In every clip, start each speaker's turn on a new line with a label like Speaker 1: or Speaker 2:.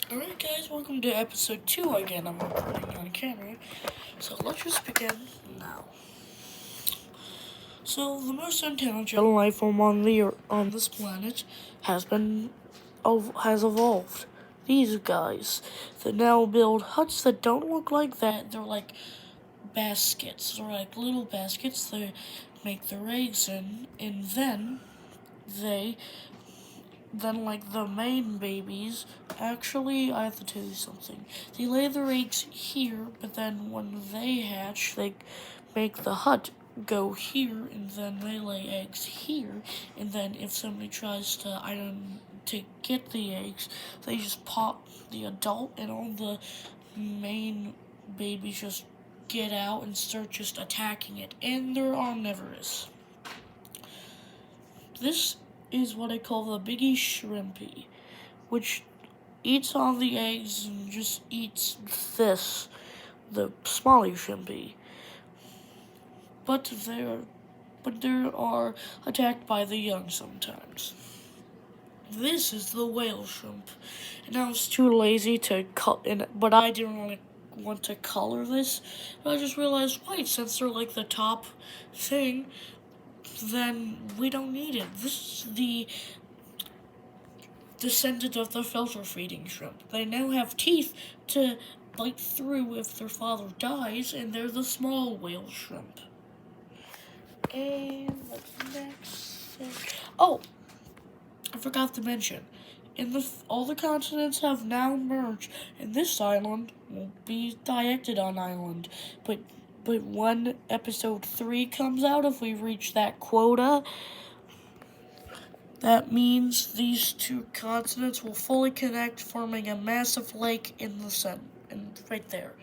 Speaker 1: Alright guys, welcome to episode 2 again. I'm recording on camera, so let's just begin now. So, the most intelligent life form on this planet has evolved. These guys that now build huts that don't look like that. They're like baskets. They're like little baskets they make their eggs in, and they like the main babies, actually, I have to tell you something. They lay their eggs here, but then when they hatch, they make the hut go here, and then they lay eggs here, and then if somebody tries to get the eggs, they just pop the adult, and all the main babies just get out and start just attacking it, and they're omnivorous. This is what I call the biggie shrimpy, which eats all the eggs and just eats this, the smallie shrimpy. But they are attacked by the young sometimes. This is the whale shrimp, and I was too lazy to but I didn't really want to color this. But I just realized, wait, since they're like the top thing, then we don't need it. This is the descendant of the filter feeding shrimp. They now have teeth to bite through if their father dies, and they're the small whale shrimp. And what's next? Oh, I forgot to mention. All the continents have now merged, and this island will be Diictodon Island. But when episode 3 comes out, if we reach that quota, that means these two continents will fully connect, forming a massive lake in the sun, and right there.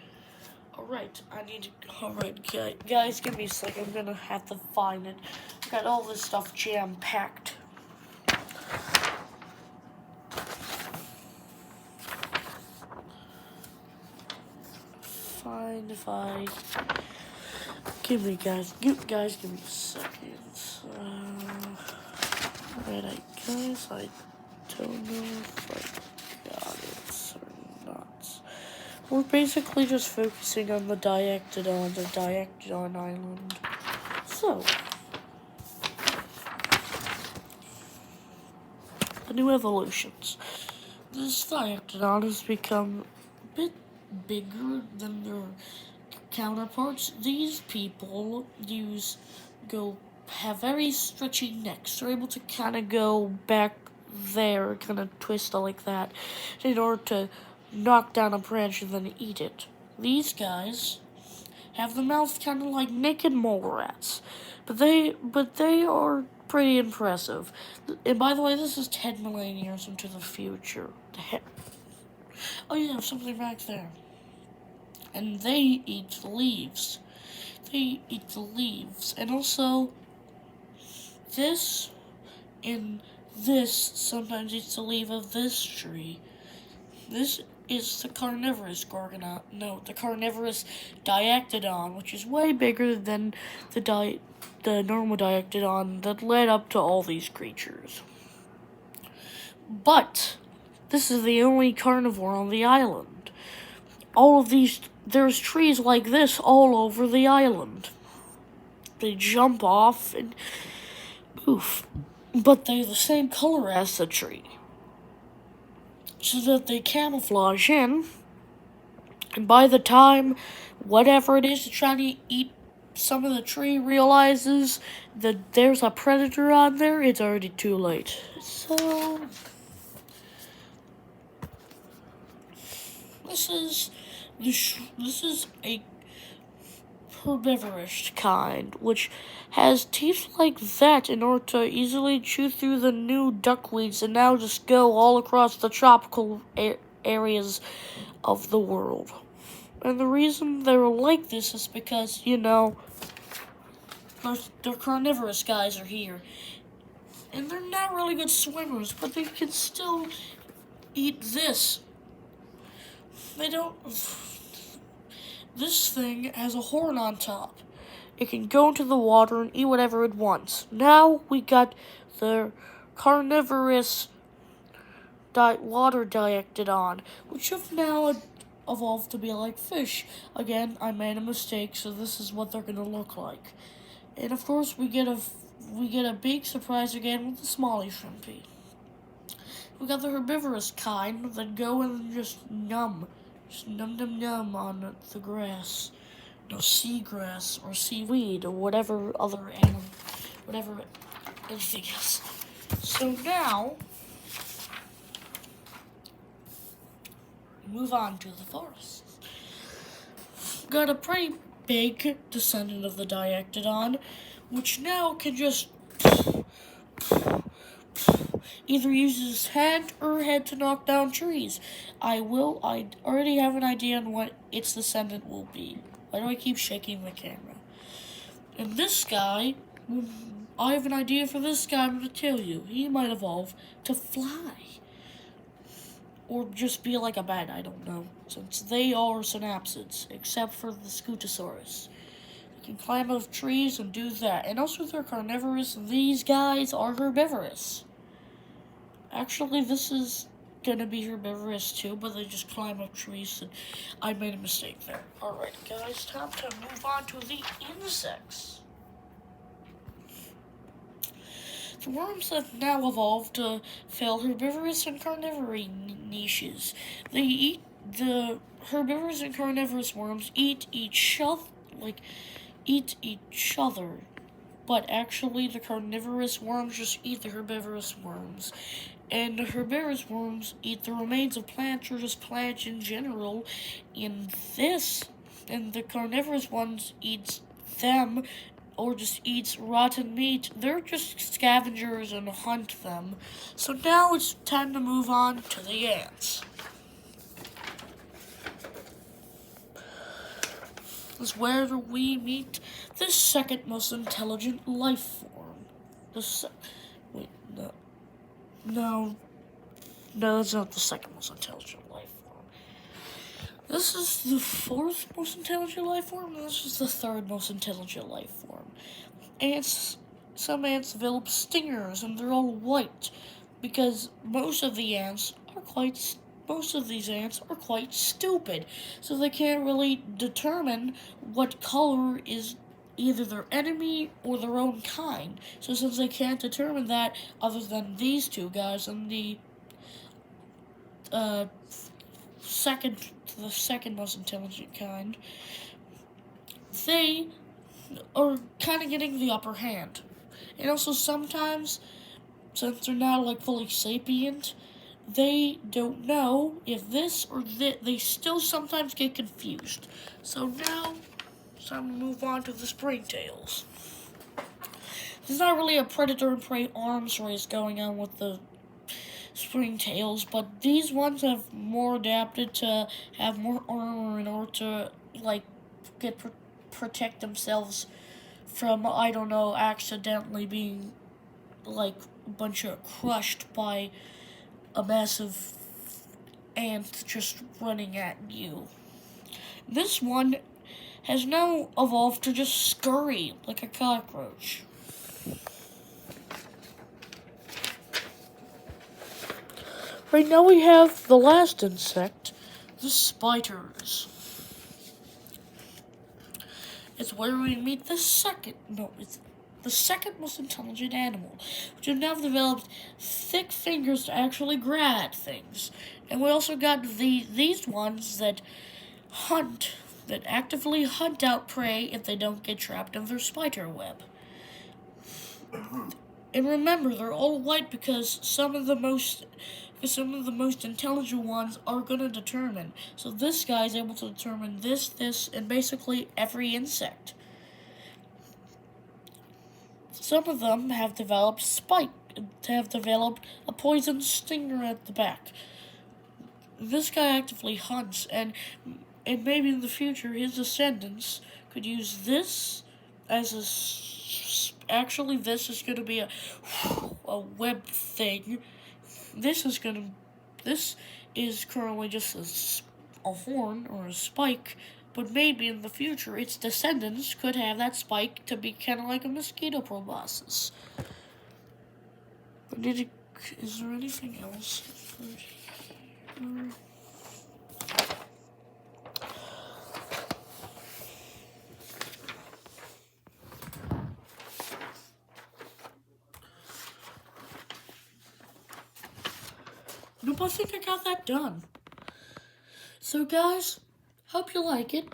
Speaker 1: Alright, guys, give me a second, I'm gonna have to find it. I've got all this stuff jam-packed. Give me a second. Alright, guys, I don't know if I got it or not. We're basically just focusing on the Diictodon Island. So, the new evolutions. This Diictodon has become a bit bigger than their counterparts. These people have very stretchy necks. They're able to kind of go back there, kind of twist like that, in order to knock down a branch and then eat it. These guys have the mouth kind of like naked mole rats, but they are pretty impressive. And by the way, this is 10 million years into the future. Oh yeah, something back there. And they eat leaves. And also this sometimes eats the leaf of this tree. This is the carnivorous the carnivorous diictodon, which is way bigger than the normal diictodon that led up to all these creatures. But this is the only carnivore on the island. There's trees like this all over the island. They jump off and poof. But they're the same color as the tree, so that they camouflage in, and by the time whatever it is trying to eat some of the tree realizes that there's a predator on there, it's already too late. So this is a herbivorous kind, which has teeth like that in order to easily chew through the new duckweeds and now just go all across the tropical areas of the world. And the reason they're like this is because, the carnivorous guys are here. And they're not really good swimmers, but they can still eat this. This thing has a horn on top. It can go into the water and eat whatever it wants. Now we got the carnivorous water diictodon, which have now evolved to be like fish. Again, I made a mistake, so this is what they're gonna look like. And of course, we get a big surprise again with the smallie shrimpy. We got the herbivorous kind that go and just num num on the grass, no seagrass or seaweed or whatever other animal, whatever anything is. So now, move on to the forest. Got a pretty big descendant of the diictodon, which now can just either use his head to knock down trees. I already have an idea on what its descendant will be. Why do I keep shaking the camera? And this guy, I have an idea for this guy. I'm going to tell you. He might evolve to fly. Or just be like a bat, I don't know. Since they are synapsids, except for the Scutosaurus. They can climb out of trees and do that. And also they're carnivorous. These guys are herbivorous. Actually, this is gonna be herbivorous too, but they just climb up trees, and I made a mistake there. Alright, guys, time to move on to the insects. The worms have now evolved to fill herbivorous and carnivorous niches. The herbivorous and carnivorous worms eat each other. But actually, the carnivorous worms just eat the herbivorous worms. And the herbivorous worms eat the remains of plants or just plants in general. And the carnivorous ones eat them or just eats rotten meat. They're just scavengers and hunt them. So now it's time to move on to the ants. This is where we meet the second most intelligent life form. No, that's not the second most intelligent life form. This is the fourth most intelligent life form, and this is the third most intelligent life form. Some ants develop stingers, and they're all white, because most of these ants are quite stupid, so they can't really determine what color is either their enemy or their own kind. So since they can't determine that, other than these two guys and the second most intelligent kind, they are kind of getting the upper hand. And also sometimes, since they're not like fully sapient, they don't know if this or that. They still sometimes get confused. So now, it's time to move on to the springtails. There's not really a predator and prey arms race going on with the springtails, but these ones have more adapted to have more armor in order to protect themselves from, I don't know, accidentally being a bunch of crushed by a massive ant just running at you. This one has now evolved to just scurry like a cockroach. Right now we have the last insect, the spiders. It's where we meet the second most intelligent animal, which have now developed thick fingers to actually grab at things. And we also got these ones that actively hunt out prey if they don't get trapped in their spider web. And remember, they're all white because some of the most intelligent ones are going to determine. So this guy is able to determine this, and basically every insect. Some of them have developed a poison stinger at the back. This guy actively hunts, and maybe in the future his descendants could use this as actually this is going to be a web thing. This is currently just a horn or a spike, but maybe in the future its descendants could have that spike to be kind of like a mosquito proboscis. Is there anything else? Nope, I think I got that done. So guys, hope you like it.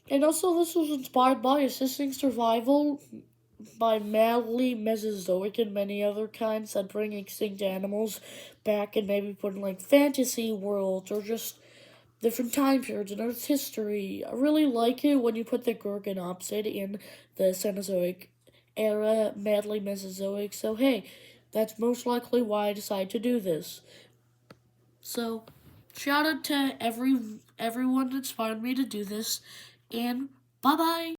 Speaker 1: And also this was inspired by Assisting Survival by madly Mesozoic and many other kinds that bring extinct animals back and maybe put in like fantasy worlds or just different time periods in Earth's history. I really like it when you put the gorgonopsid in the Cenozoic era, madly Mesozoic. So hey, that's most likely why I decided to do this. So shout out to everyone that inspired me to do this, and bye bye.